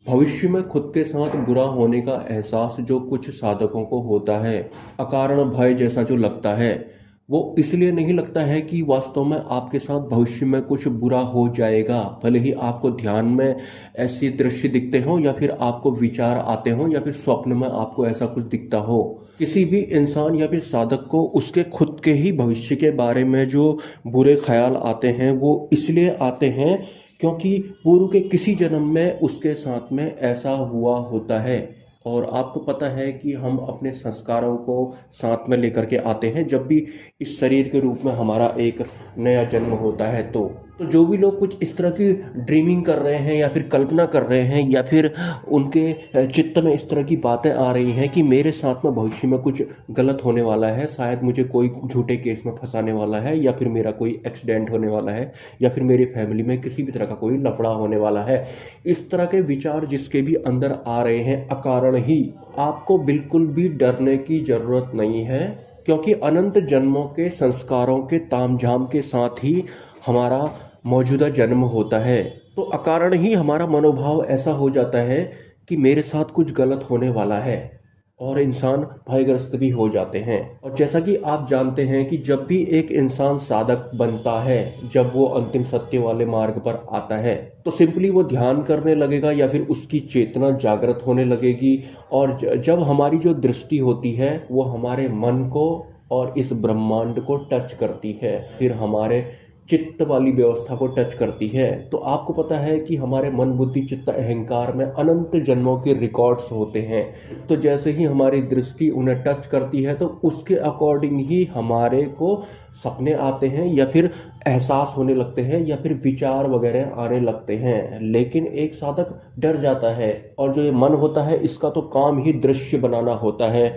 भविष्य में खुद के साथ बुरा होने का एहसास जो कुछ साधकों को होता है, अकारण भय जैसा जो लगता है, वो इसलिए नहीं लगता है कि वास्तव में आपके साथ भविष्य में कुछ बुरा हो जाएगा। भले ही आपको ध्यान में ऐसे दृश्य दिखते हों या फिर आपको विचार आते हों या फिर स्वप्न में आपको ऐसा कुछ दिखता हो। किसी भी इंसान या फिर साधक को उसके खुद के ही भविष्य के बारे में जो बुरे ख्याल आते हैं वो इसलिए आते हैं क्योंकि पूर्व के किसी जन्म में उसके साथ में ऐसा हुआ होता है। और आपको पता है कि हम अपने संस्कारों को साथ में लेकर के आते हैं जब भी इस शरीर के रूप में हमारा एक नया जन्म होता है। तो जो भी लोग कुछ इस तरह की ड्रीमिंग कर रहे हैं या फिर कल्पना कर रहे हैं या फिर उनके चित्त में इस तरह की बातें आ रही हैं कि मेरे साथ में भविष्य में कुछ गलत होने वाला है, शायद मुझे कोई झूठे केस में फंसाने वाला है या फिर मेरा कोई एक्सीडेंट होने वाला है या फिर मेरी फैमिली में किसी भी तरह का कोई लफड़ा होने वाला है, इस तरह के विचार जिसके भी अंदर आ रहे हैं अकारण ही, आपको बिल्कुल भी डरने की जरूरत नहीं है। क्योंकि अनंत जन्मों के संस्कारों के तामझाम के साथ ही हमारा मौजूदा जन्म होता है। तो अकारण ही हमारा मनोभाव ऐसा हो जाता है कि मेरे साथ कुछ गलत होने वाला है और इंसान भयग्रस्त भी हो जाते हैं। और जैसा कि आप जानते हैं कि जब भी एक इंसान साधक बनता है, जब वो अंतिम सत्य वाले मार्ग पर आता है, तो सिंपली वो ध्यान करने लगेगा या फिर उसकी चेतना जागृत होने लगेगी। और जब हमारी जो दृष्टि होती है वो हमारे मन को और इस ब्रह्मांड को टच करती है, फिर हमारे चित्त वाली व्यवस्था को टच करती है, तो आपको पता है कि हमारे मन बुद्धि चित्त अहंकार में अनंत जन्मों के रिकॉर्ड्स होते हैं। तो जैसे ही हमारी दृष्टि उन्हें टच करती है तो उसके अकॉर्डिंग ही हमारे को सपने आते हैं या फिर एहसास होने लगते हैं या फिर विचार वगैरह आने लगते हैं। लेकिन एक साधक डर जाता है और जो ये मन होता है इसका तो काम ही दृश्य बनाना होता है।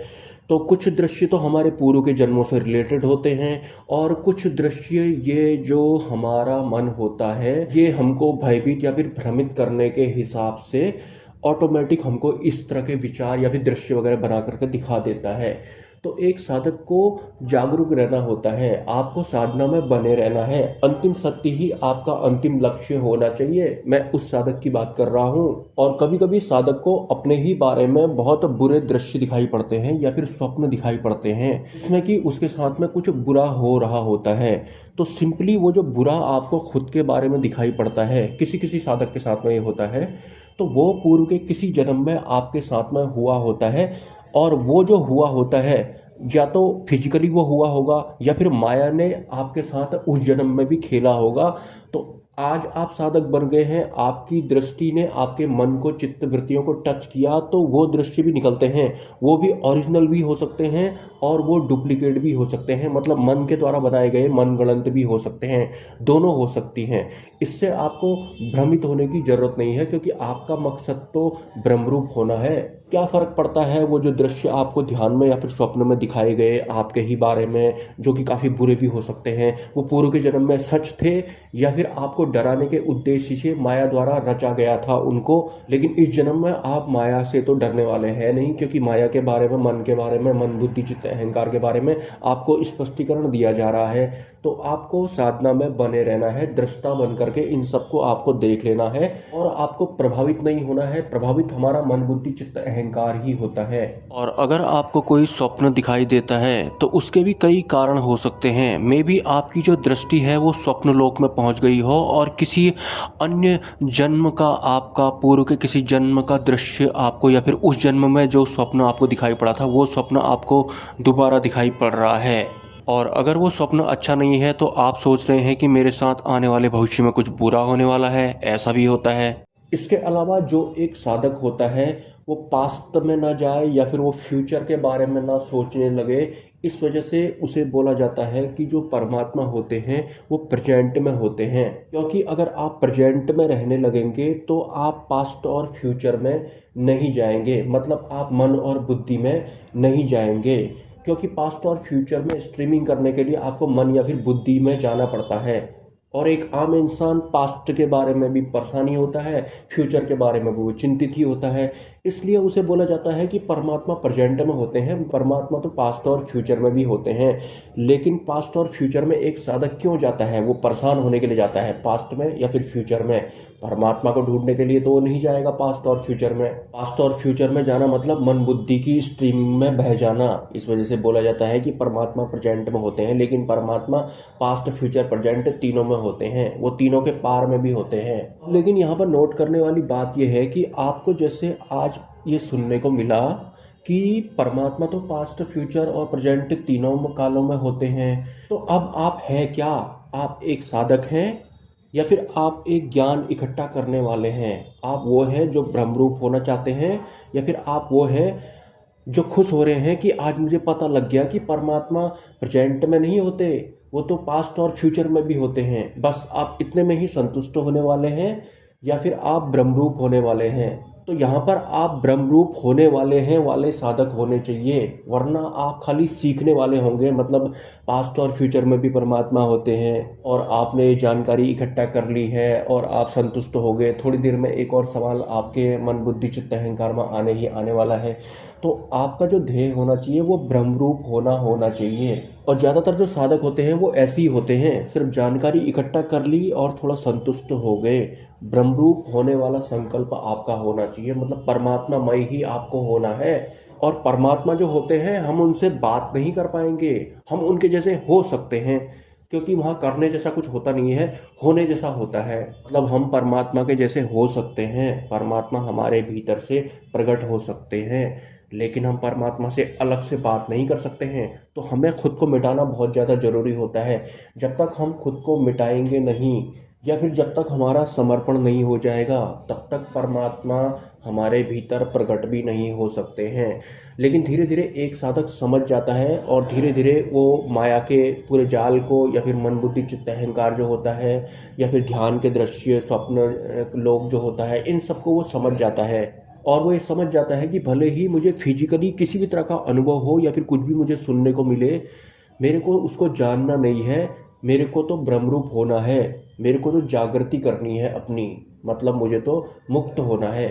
तो कुछ दृश्य तो हमारे पूर्व के जन्मों से रिलेटेड होते हैं और कुछ दृश्य ये जो हमारा मन होता है ये हमको भयभीत या फिर भ्रमित करने के हिसाब से ऑटोमेटिक हमको इस तरह के विचार या फिर दृश्य वगैरह बना करके दिखा देता है। तो एक साधक को जागरूक रहना होता है, आपको साधना में बने रहना है। अंतिम सत्य ही आपका अंतिम लक्ष्य होना चाहिए। मैं उस साधक की बात कर रहा हूँ। और कभी कभी साधक को अपने ही बारे में बहुत बुरे दृश्य दिखाई पड़ते हैं या फिर स्वप्न दिखाई पड़ते हैं जिसमें कि उसके साथ में कुछ बुरा हो रहा होता है। तो सिंपली वो जो बुरा आपको खुद के बारे में दिखाई पड़ता है, किसी किसी साधक के साथ में ये होता है, तो वो पूर्व के किसी जन्म में आपके साथ में हुआ होता है। और वो जो हुआ होता है या तो फिजिकली वो हुआ होगा या फिर माया ने आपके साथ उस जन्म में भी खेला होगा। तो आज आप साधक बन गए हैं, आपकी दृष्टि ने आपके मन को चित्त वृत्तियों को टच किया, तो वो दृश्य भी निकलते हैं। वो भी ओरिजिनल भी हो सकते हैं और वो डुप्लीकेट भी हो सकते हैं, मतलब मन के द्वारा बनाए गए मनगढ़ंत भी हो सकते हैं, दोनों हो सकती हैं। इससे आपको भ्रमित होने की जरूरत नहीं है क्योंकि आपका मकसद तो ब्रह्मरूप होना है। क्या फर्क पड़ता है वो जो दृश्य आपको ध्यान में या फिर स्वप्न में दिखाए गए आपके ही बारे में, जो कि काफी बुरे भी हो सकते हैं, वो पूर्व के जन्म में सच थे या फिर आपको डराने के उद्देश्य से माया द्वारा रचा गया था उनको। लेकिन इस जन्म में आप माया से तो डरने वाले हैं नहीं, क्योंकि माया के बारे में, मन के बारे में, मन बुद्धि चित्त अहंकार के बारे में आपको स्पष्टीकरण दिया जा रहा है। तो आपको साधना में बने रहना है, दृष्टा बन करके इन सबको आपको देख लेना है और आपको प्रभावित नहीं होना है। प्रभावित हमारा मन बुद्धि चित्त अहंकार ही होता है। और अगर आपको कोई स्वप्न दिखाई देता है तो उसके भी कई कारण हो सकते हैं। मे बी आपकी जो दृष्टि है वो स्वप्न लोक में पहुंच गई हो और किसी अन्य जन्म का, आपका पूर्व के किसी जन्म का दृश्य आपको या फिर उस जन्म में जो स्वप्न आपको दिखाई पड़ा था वो स्वप्न आपको दोबारा दिखाई पड़ रहा है। और अगर वो स्वप्न अच्छा नहीं है तो आप सोच रहे हैं कि मेरे साथ आने वाले भविष्य में कुछ बुरा होने वाला है, ऐसा भी होता है। इसके अलावा जो एक साधक होता है वो पास्ट में ना जाए या फिर वो फ्यूचर के बारे में ना सोचने लगे, इस वजह से उसे बोला जाता है कि जो परमात्मा होते हैं वो प्रेजेंट में होते हैं। क्योंकि अगर आप प्रेजेंट में रहने लगेंगे तो आप पास्ट और फ्यूचर में नहीं जाएंगे, मतलब आप मन और बुद्धि में नहीं जाएंगे। क्योंकि पास्ट और फ्यूचर में स्ट्रीमिंग करने के लिए आपको मन या फिर बुद्धि में जाना पड़ता है। और एक आम इंसान पास्ट के बारे में भी परेशानी होता है, फ्यूचर के बारे में भी वो चिंतित ही होता है। इसलिए उसे बोला जाता है कि परमात्मा प्रेजेंट में होते हैं, परमात्मा तो पास्ट और फ्यूचर में भी होते हैं। लेकिन पास्ट और फ्यूचर में एक साधक क्यों जाता है? वो परेशान होने के लिए जाता है पास्ट में या फिर फ्यूचर में? परमात्मा को ढूंढने के लिए तो वो नहीं जाएगा पास्ट और फ्यूचर में। पास्ट और फ्यूचर में जाना मतलब मन बुद्धि की स्ट्रीमिंग में बह जाना। इस वजह से बोला जाता है कि परमात्मा प्रेजेंट में होते हैं, लेकिन परमात्मा पास्ट फ्यूचर प्रेजेंट तीनों में होते हैं, वो तीनों के पार में भी होते हैं। लेकिन यहाँ पर नोट करने वाली बात यह है कि आपको जैसे आज ये सुनने को मिला कि परमात्मा तो पास्ट फ्यूचर और प्रेजेंट तीनों कालों में होते हैं, तो अब आप हैं क्या? आप एक साधक हैं या फिर आप एक ज्ञान इकट्ठा करने वाले हैं? आप वो हैं जो ब्रह्मरूप होना चाहते हैं, या फिर आप वो हैं जो खुश हो रहे हैं कि आज मुझे पता लग गया कि परमात्मा प्रेजेंट में नहीं होते, वो तो पास्ट और फ्यूचर में भी होते हैं, बस आप इतने में ही संतुष्ट होने वाले हैं, या फिर आप ब्रह्मरूप होने वाले हैं? तो यहाँ पर आप ब्रह्मरूप होने वाले हैं वाले साधक होने चाहिए, वरना आप खाली सीखने वाले होंगे। मतलब पास्ट और फ्यूचर में भी परमात्मा होते हैं और आपने ये जानकारी इकट्ठा कर ली है और आप संतुष्ट हो गए। थोड़ी देर में एक और सवाल आपके मन बुद्धि चित्त अहंकार में आने ही आने वाला है। तो आपका जो ध्येय होना चाहिए वो ब्रह्मरूप होना चाहिए। और ज़्यादातर जो साधक होते हैं वो ऐसे ही होते हैं, सिर्फ जानकारी इकट्ठा कर ली और थोड़ा संतुष्ट हो गए। ब्रह्मरूप होने वाला संकल्प आपका होना चाहिए, मतलब परमात्मामय ही आपको होना है। और परमात्मा जो होते हैं हम उनसे बात नहीं कर पाएंगे, हम उनके जैसे हो सकते हैं, क्योंकि वहाँ करने जैसा कुछ होता नहीं है, होने जैसा होता है। मतलब हम परमात्मा के जैसे हो सकते हैं, परमात्मा हमारे भीतर से प्रकट हो सकते हैं, लेकिन हम परमात्मा से अलग से बात नहीं कर सकते हैं। तो हमें खुद को मिटाना बहुत ज़्यादा ज़रूरी होता है। जब तक हम खुद को मिटाएंगे नहीं, या फिर जब तक हमारा समर्पण नहीं हो जाएगा, तब तक परमात्मा हमारे भीतर प्रकट भी नहीं हो सकते हैं। लेकिन धीरे धीरे एक साधक समझ जाता है और धीरे धीरे वो माया के पूरे जाल को, या फिर मन बुद्धि चित्त अहंकार जो होता है, या फिर ध्यान के दृश्य स्वप्न लोग जो होता है, इन सबको वो समझ जाता है। और वो ये समझ जाता है कि भले ही मुझे फिजिकली किसी भी तरह का अनुभव हो या फिर कुछ भी मुझे सुनने को मिले, मेरे को उसको जानना नहीं है, मेरे को तो ब्रह्मरूप होना है, मेरे को तो जागृति करनी है अपनी, मतलब मुझे तो मुक्त होना है।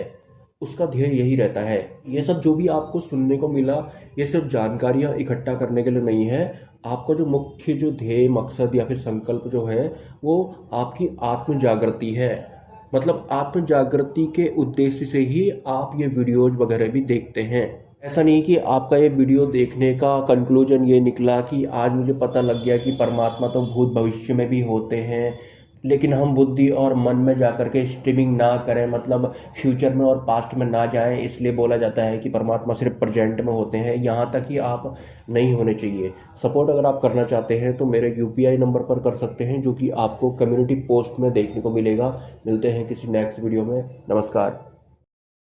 उसका ध्येय यही रहता है। ये सब जो भी आपको सुनने को मिला, ये सब जानकारियाँ इकट्ठा करने के लिए नहीं है। आपका जो मुख्य जो ध्येय मकसद या फिर संकल्प जो है वो आपकी आत्म जागृति है। मतलब आत्म जागृति के उद्देश्य से ही आप ये वीडियोज वगैरह भी देखते हैं। ऐसा नहीं कि आपका ये वीडियो देखने का कंक्लूजन ये निकला कि आज मुझे पता लग गया कि परमात्मा तो भूत भविष्य में भी होते हैं, लेकिन हम बुद्धि और मन में जाकर के स्ट्रीमिंग ना करें, मतलब फ्यूचर में और पास्ट में ना जाएं, इसलिए बोला जाता है कि परमात्मा सिर्फ प्रेजेंट में होते हैं। यहाँ तक ही आप नहीं होने चाहिए। सपोर्ट अगर आप करना चाहते हैं तो मेरे यूपीआई नंबर पर कर सकते हैं, जो कि आपको कम्युनिटी पोस्ट में देखने को मिलेगा। मिलते हैं किसी नेक्स्ट वीडियो में। नमस्कार।